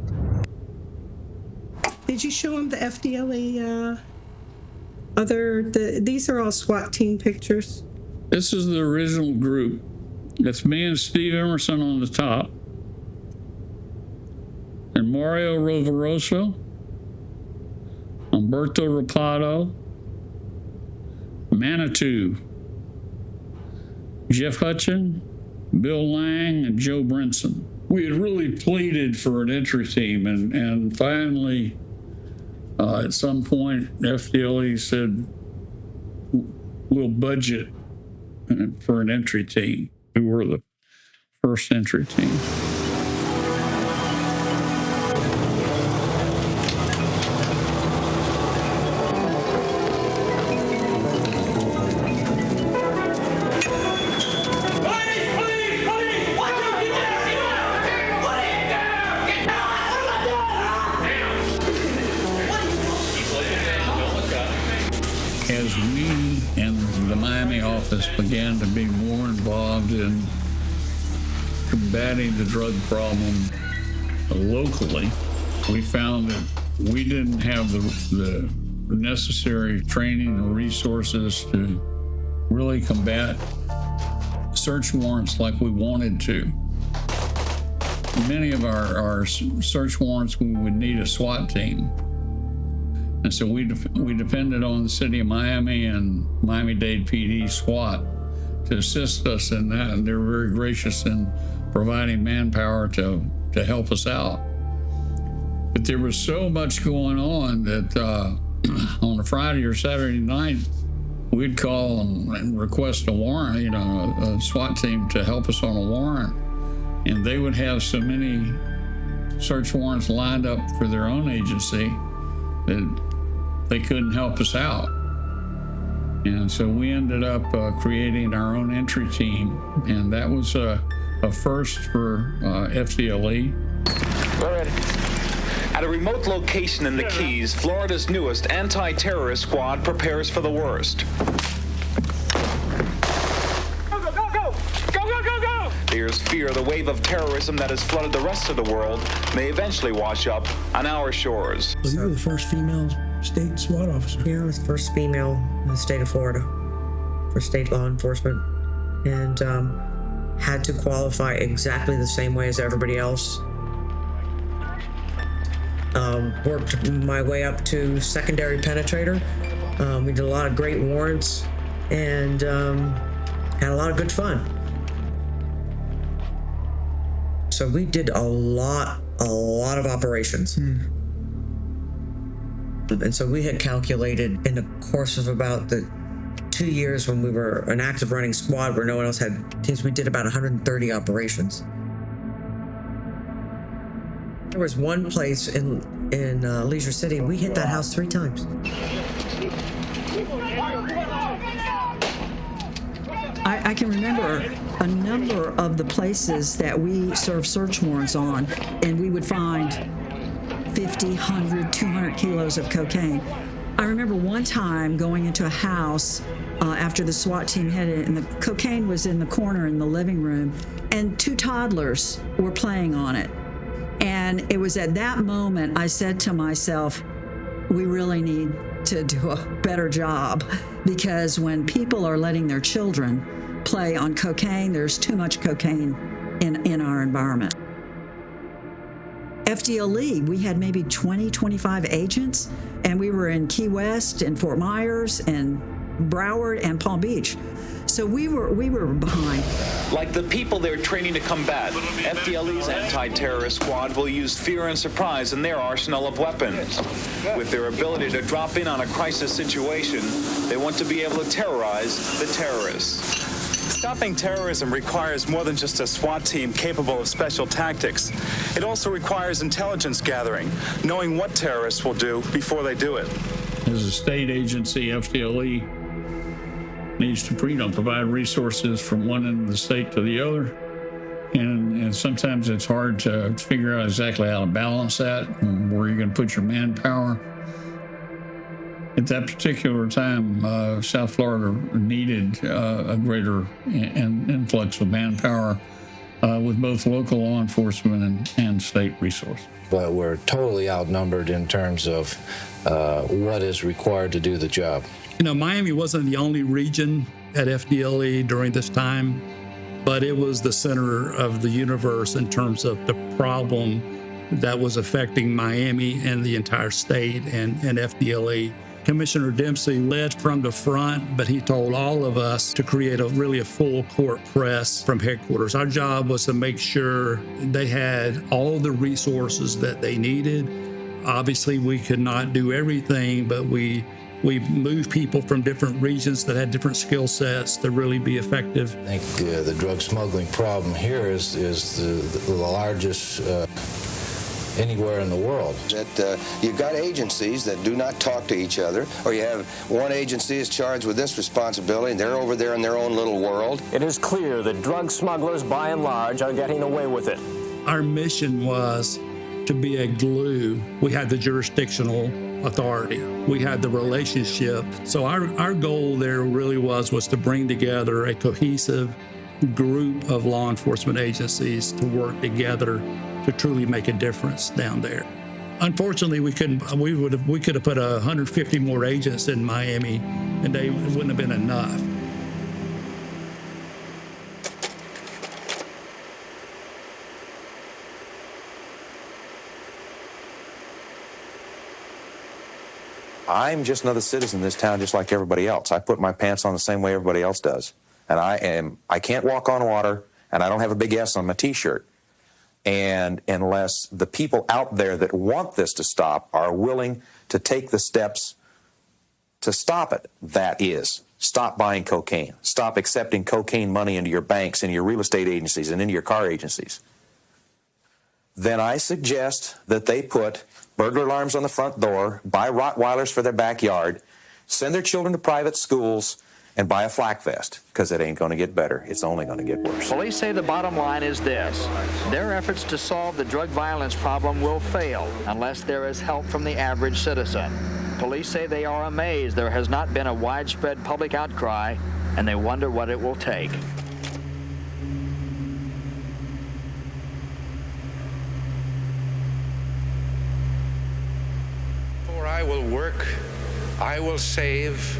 Did you show him the FDLE these are all SWAT team pictures? This is the original group. It's me and Steve Emerson on the top. And Mario Roveroso, Umberto Rapato, Manitou, Jeff Hutchin, Bill Lang, and Joe Brinson. We had really pleaded for an entry team, and finally, at some point, FDLE said, we'll budget for an entry team. We were the first entry team. As we and the Miami office began to be more involved in combating the drug problem locally, we found that we didn't have the necessary training or resources to really combat search warrants like we wanted to. Many of our search warrants, we would need a SWAT team. And so we depended on the city of Miami and Miami-Dade PD SWAT to assist us in that. And they were very gracious in providing manpower to help us out. But there was so much going on that on a Friday or Saturday night, we'd call and request a warrant, a SWAT team to help us on a warrant. And they would have so many search warrants lined up for their own agency that they couldn't help us out. And so we ended up creating our own entry team, and that was a first for FDLE. We're ready. At a remote location in the Keys, Florida's newest anti-terrorist squad prepares for the worst. There's fear the wave of terrorism that has flooded the rest of the world may eventually wash up on our shores. So you were the first female state SWAT officer? Yeah, I was the first female in the state of Florida for state law enforcement, and had to qualify exactly the same way as everybody else. Worked my way up to secondary penetrator. We did a lot of great warrants and had a lot of good fun. So we did a lot of operations. And so we had calculated in the course of about the 2 years when we were an active running squad where no one else had teams, we did about 130 operations. There was one place in Leisure City, we hit that house 3 times. I can remember a number of the places that we served search warrants on, and we would find 50, 100, 200 kilos of cocaine. I remember one time going into a house after the SWAT team hit it, and the cocaine was in the corner in the living room, and 2 toddlers were playing on it. And it was at that moment I said to myself, we really need to do a better job, because when people are letting their children play on cocaine, there's too much cocaine in our environment. FDLE, we had maybe 20, 25 agents, and we were in Key West and Fort Myers and Broward and Palm Beach. So we were behind. Like the people they're training to combat, FDLE's anti-terrorist squad will use fear and surprise in their arsenal of weapons. With their ability to drop in on a crisis situation, they want to be able to terrorize the terrorists. Stopping terrorism requires more than just a SWAT team capable of special tactics. It also requires intelligence gathering, knowing what terrorists will do before they do it. As a state agency, FDLE needs to provide resources from one end of the state to the other. And sometimes it's hard to figure out exactly how to balance that and where you're going to put your manpower. At that particular time, South Florida needed a greater influx of manpower with both local law enforcement and state resources. But we're totally outnumbered in terms of what is required to do the job. You know, Miami wasn't the only region at FDLE during this time, but it was the center of the universe in terms of the problem that was affecting Miami and the entire state and FDLE. Commissioner Dempsey led from the front, but he told all of us to create a full court press from headquarters. Our job was to make sure they had all the resources that they needed. Obviously, we could not do everything, but we moved people from different regions that had different skill sets to really be effective. I think the drug smuggling problem here is the largest anywhere in the world. That you've got agencies that do not talk to each other, or you have one agency is charged with this responsibility, and they're over there in their own little world. It is clear that drug smugglers, by and large, are getting away with it. Our mission was to be a glue. We had the jurisdictional authority. We had the relationship. So our goal there really was to bring together a cohesive group of law enforcement agencies to work together to truly make a difference down there. Unfortunately, we could have put 150 more agents in Miami, and it wouldn't have been enough. I'm just another citizen in this town, just like everybody else. I put my pants on the same way everybody else does, and I can't walk on water, and I don't have a big S on my T-shirt. And unless the people out there that want this to stop are willing to take the steps to stop it, that is, stop buying cocaine, stop accepting cocaine money into your banks, into your real estate agencies, and into your car agencies, then I suggest that they put burglar alarms on the front door, buy Rottweilers for their backyard, send their children to private schools, and buy a flak vest, because it ain't going to get better. It's only going to get worse. Police say the bottom line is this: their efforts to solve the drug violence problem will fail unless there is help from the average citizen. Police say they are amazed there has not been a widespread public outcry, and they wonder what it will take. For I will work, I will save,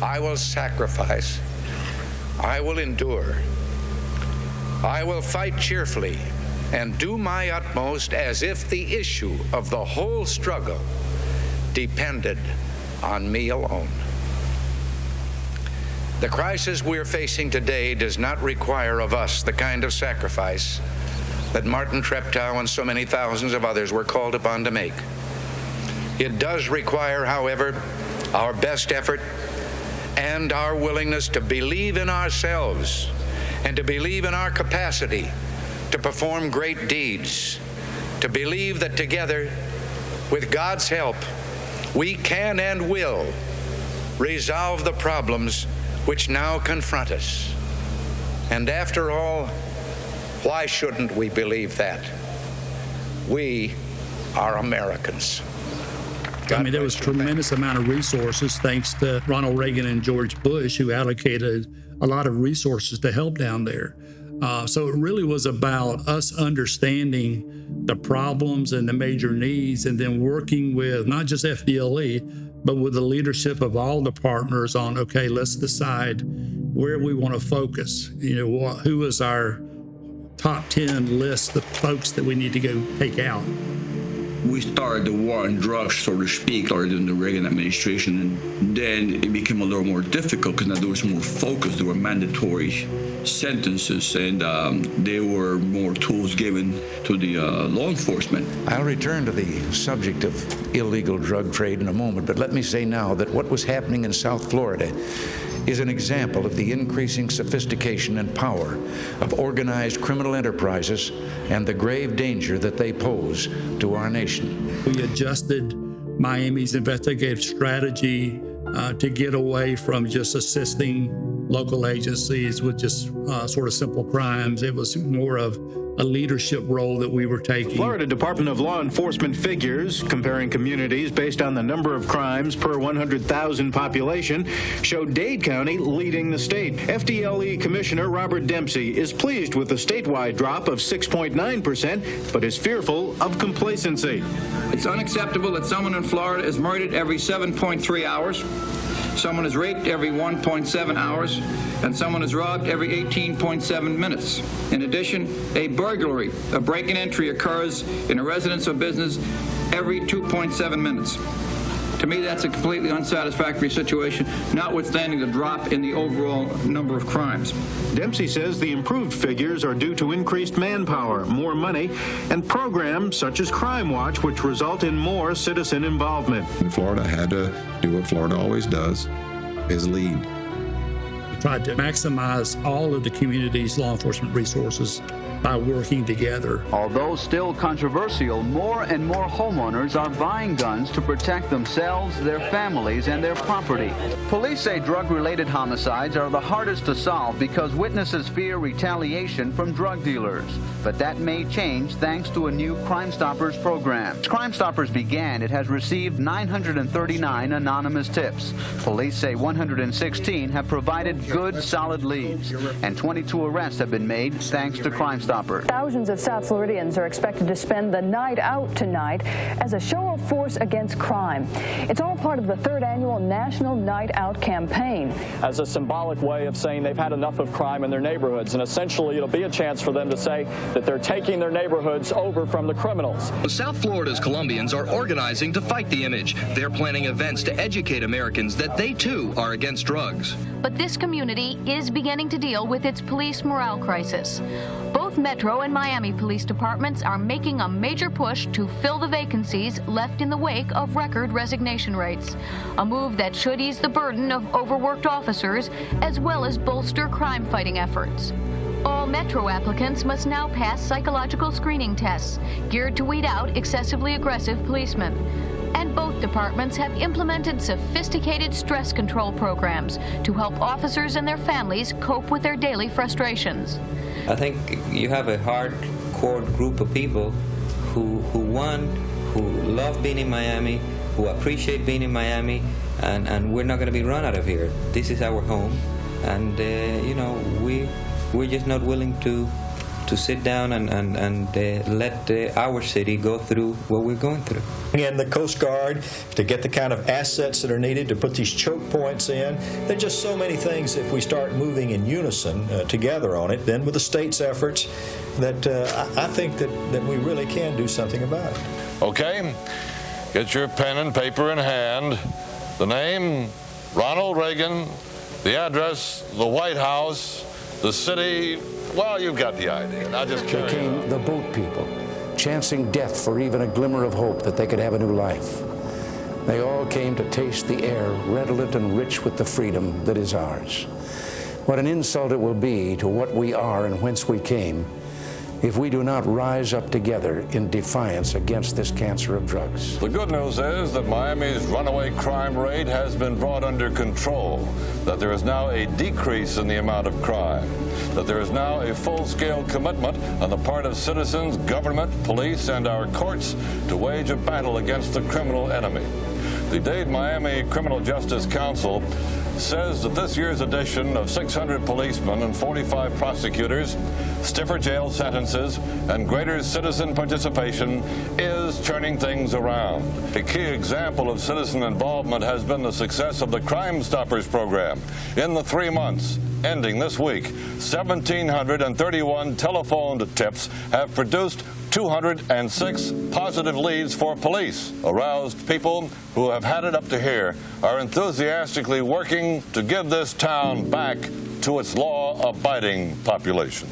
I will sacrifice, I will endure, I will fight cheerfully and do my utmost as if the issue of the whole struggle depended on me alone. The crisis we're facing today does not require of us the kind of sacrifice that Martin Treptow and so many thousands of others were called upon to make. It does require, however, our best effort and our willingness to believe in ourselves and to believe in our capacity to perform great deeds, to believe that together, with God's help, we can and will resolve the problems which now confront us. And after all, why shouldn't we believe that? We are Americans. I mean, there was a tremendous amount of resources thanks to Ronald Reagan and George Bush, who allocated a lot of resources to help down there. So it really was about us understanding the problems and the major needs, and then working with not just FDLE, but with the leadership of all the partners on, okay, let's decide where we want to focus. You know, who is our top 10 list of folks that we need to go take out. We started the war on drugs, so to speak, started in the Reagan administration, and then it became a little more difficult because now there was more focus. There were mandatory sentences, and there were more tools given to the law enforcement. I'll return to the subject of illegal drug trade in a moment, but let me say now that what was happening in South Florida is an example of the increasing sophistication and power of organized criminal enterprises and the grave danger that they pose to our nation. We adjusted Miami's investigative strategy to get away from just assisting local agencies with just sort of simple crimes. It was more of a leadership role that we were taking. Florida Department of Law Enforcement figures comparing communities based on the number of crimes per 100,000 population show Dade County leading the state. FDLE Commissioner Robert Dempsey is pleased with the statewide drop of 6.9%, but is fearful of complacency. It's unacceptable that someone in Florida is murdered every 7.3 hours, someone is raped every 1.7 hours, and someone is robbed every 18.7 minutes. In addition, a burglary, a break and entry, occurs in a residence or business every 2.7 minutes. To me, that's a completely unsatisfactory situation, notwithstanding the drop in the overall number of crimes. Dempsey says the improved figures are due to increased manpower, more money, and programs such as Crime Watch, which result in more citizen involvement. Florida had to do what Florida always does, is lead. We tried to maximize all of the community's law enforcement resources by working together. Although still controversial, more and more homeowners are buying guns to protect themselves, their families, and their property. Police say drug-related homicides are the hardest to solve because witnesses fear retaliation from drug dealers. But that may change thanks to a new Crime Stoppers program. Since Crime Stoppers began, it has received 939 anonymous tips. Police say 116 have provided good, solid leads, and 22 arrests have been made thanks to Crime Stoppers. Thousands of South Floridians are expected to spend the night out tonight as a show of force against crime. It's all part of the 3rd annual National Night Out campaign. As a symbolic way of saying they've had enough of crime in their neighborhoods, and essentially it'll be a chance for them to say that they're taking their neighborhoods over from the criminals. South Florida's Colombians are organizing to fight the image. They're planning events to educate Americans that they too are against drugs. But this community is beginning to deal with its police morale crisis. Both Metro and Miami police departments are making a major push to fill the vacancies left in the wake of record resignation rates, a move that should ease the burden of overworked officers as well as bolster crime-fighting efforts. All Metro applicants must now pass psychological screening tests geared to weed out excessively aggressive policemen. And both departments have implemented sophisticated stress control programs to help officers and their families cope with their daily frustrations. I think you have a hardcore group of people who love being in Miami, who appreciate being in Miami, and we're not going to be run out of here. This is our home, and we're just not willing to sit down and let our city go through what we're going through. And the Coast Guard to get the kind of assets that are needed to put these choke points in. There are just so many things if we start moving in unison together on it, then with the state's efforts, that I think that we really can do something about it. Okay, get your pen and paper in hand. The name, Ronald Reagan. The address, the White House. The city, well, you've got the idea. I'll just carry became the boat people, chancing death for even a glimmer of hope that they could have a new life. They all came to taste the air, redolent and rich with the freedom that is ours. What an insult it will be to what we are and whence we came if we do not rise up together in defiance against this cancer of drugs. The good news is that Miami's runaway crime rate has been brought under control, that there is now a decrease in the amount of crime, that there is now a full-scale commitment on the part of citizens, government, police, and our courts to wage a battle against the criminal enemy. The Dade-Miami Criminal Justice Council says that this year's edition of 600 policemen and 45 prosecutors, stiffer jail sentences, and greater citizen participation is turning things around. A key example of citizen involvement has been the success of the Crime Stoppers program. In the 3 months ending this week, 1,731 telephoned tips have produced 206 positive leads for police. Aroused people who have had it up to here are enthusiastically working to give this town back to its law-abiding population.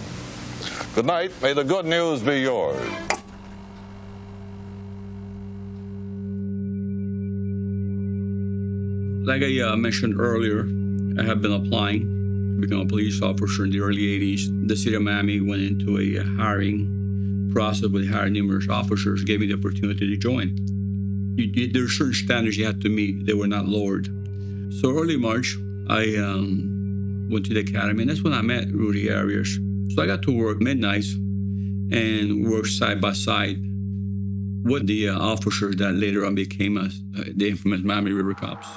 Good night. May the good news be yours. Like I mentioned earlier, I have been applying to become a police officer in the early 80s. The city of Miami went into a hiring process where they hired numerous officers, gave me the opportunity to join. There are certain standards you have to meet. They were not lowered. So early March, I went to the academy, and that's when I met Rudy Arias. So I got to work midnights, and worked side by side with the officers that later on became the infamous Miami River Cops.